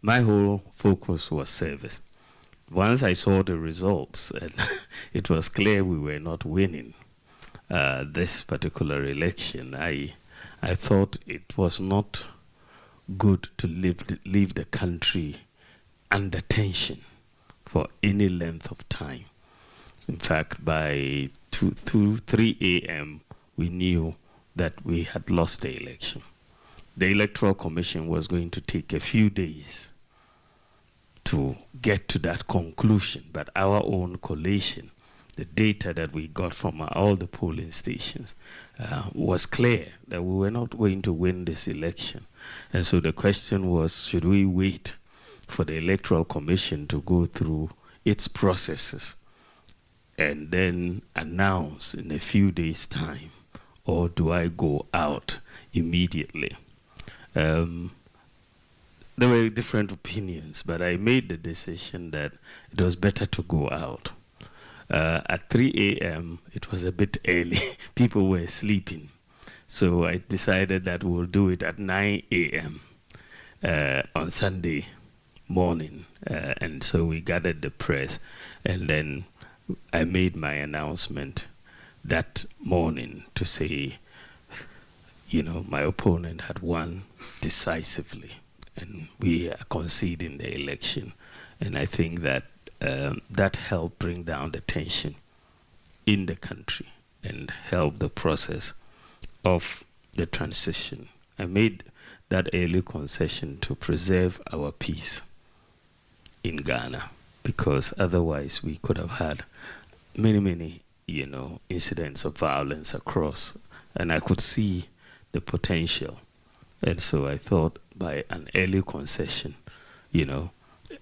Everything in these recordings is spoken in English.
my whole focus was service. Once I saw the results, and it was clear we were not winning this particular election, I thought it was not good to leave the country under tension for any length of time. In fact, by 3 a.m., we knew that we had lost the election. The Electoral Commission was going to take a few days to get to that conclusion, but our own collation, the data that we got from all the polling stations, was clear that we were not going to win this election. And so the question was, should we wait for the Electoral Commission to go through its processes and then announce in a few days' time, or do I go out immediately? There were different opinions, but I made the decision that it was better to go out. At 3 a.m., it was a bit early. People were sleeping. So I decided that we'll do it at 9 a.m. On Sunday morning. And so we gathered the press, and then I made my announcement that morning to say, you know, my opponent had won decisively, and we are conceding the election. And I think that that helped bring down the tension in the country and help the process of the transition. I made that early concession to preserve our peace in Ghana, because otherwise we could have had many, you know, incidents of violence across, and I could see the potential. And so I thought by an early concession, you know,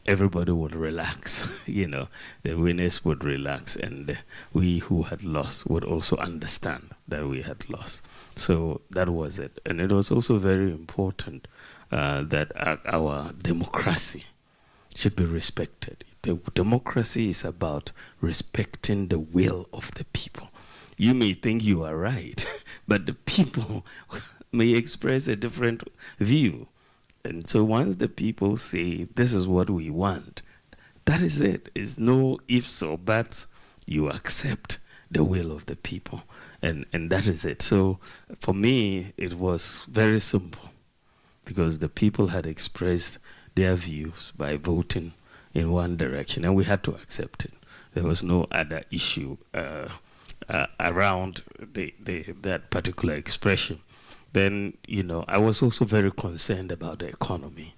everybody would relax, you know, the winners would relax, and we who had lost would also understand that we had lost. So that was it. And it was also very important that our democracy should be respected. Democracy is about respecting the will of the people. You may think you are right, but the people may express a different view. And so once the people say, this is what we want, that is it. It's no ifs or buts. You accept the will of the people. And that is it. So for me, it was very simple, because the people had expressed their views by voting in one direction, and we had to accept it. There was no other issue around that particular expression. Then, you know, I was also very concerned about the economy,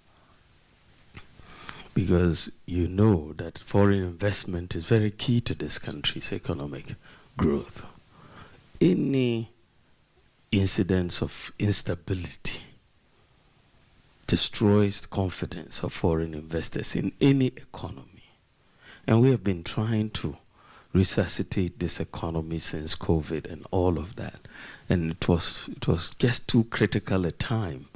because you know that foreign investment is very key to this country's economic growth. Any incidents of instability destroys confidence of foreign investors in any economy. And we have been trying to resuscitate this economy since COVID and all of that. And it was just too critical a time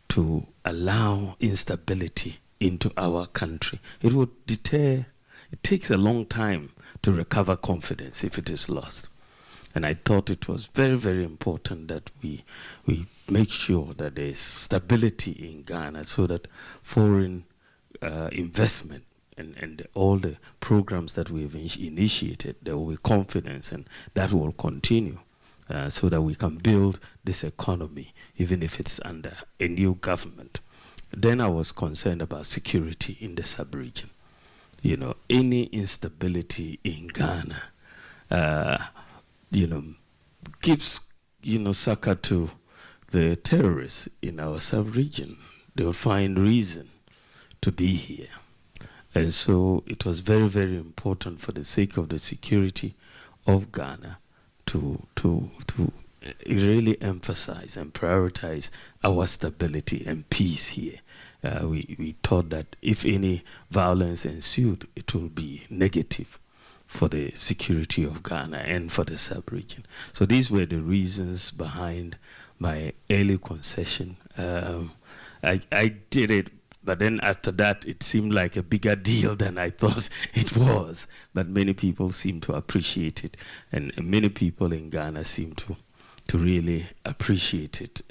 to allow instability into our country. It would deter. It takes a long time to recover confidence if it is lost. And I thought it was very, very important that we make sure that there is stability in Ghana, so that foreign investment and all the programs that we've initiated, there will be confidence, and that will continue, so that we can build this economy, even if it's under a new government. Then I was concerned about security in the sub-region. You know, any instability in Ghana, you know, gives, you know, succor to the terrorists in our sub-region. They'll find reason to be here. And so it was very, very important, for the sake of the security of Ghana, to really emphasize and prioritize our stability and peace here. We thought that if any violence ensued, it will be negative for the security of Ghana and for the sub-region. So these were the reasons behind my early concession. I did it, but then after that, it seemed like a bigger deal than I thought it was. But many people seem to appreciate it, and many people in Ghana seem to really appreciate it.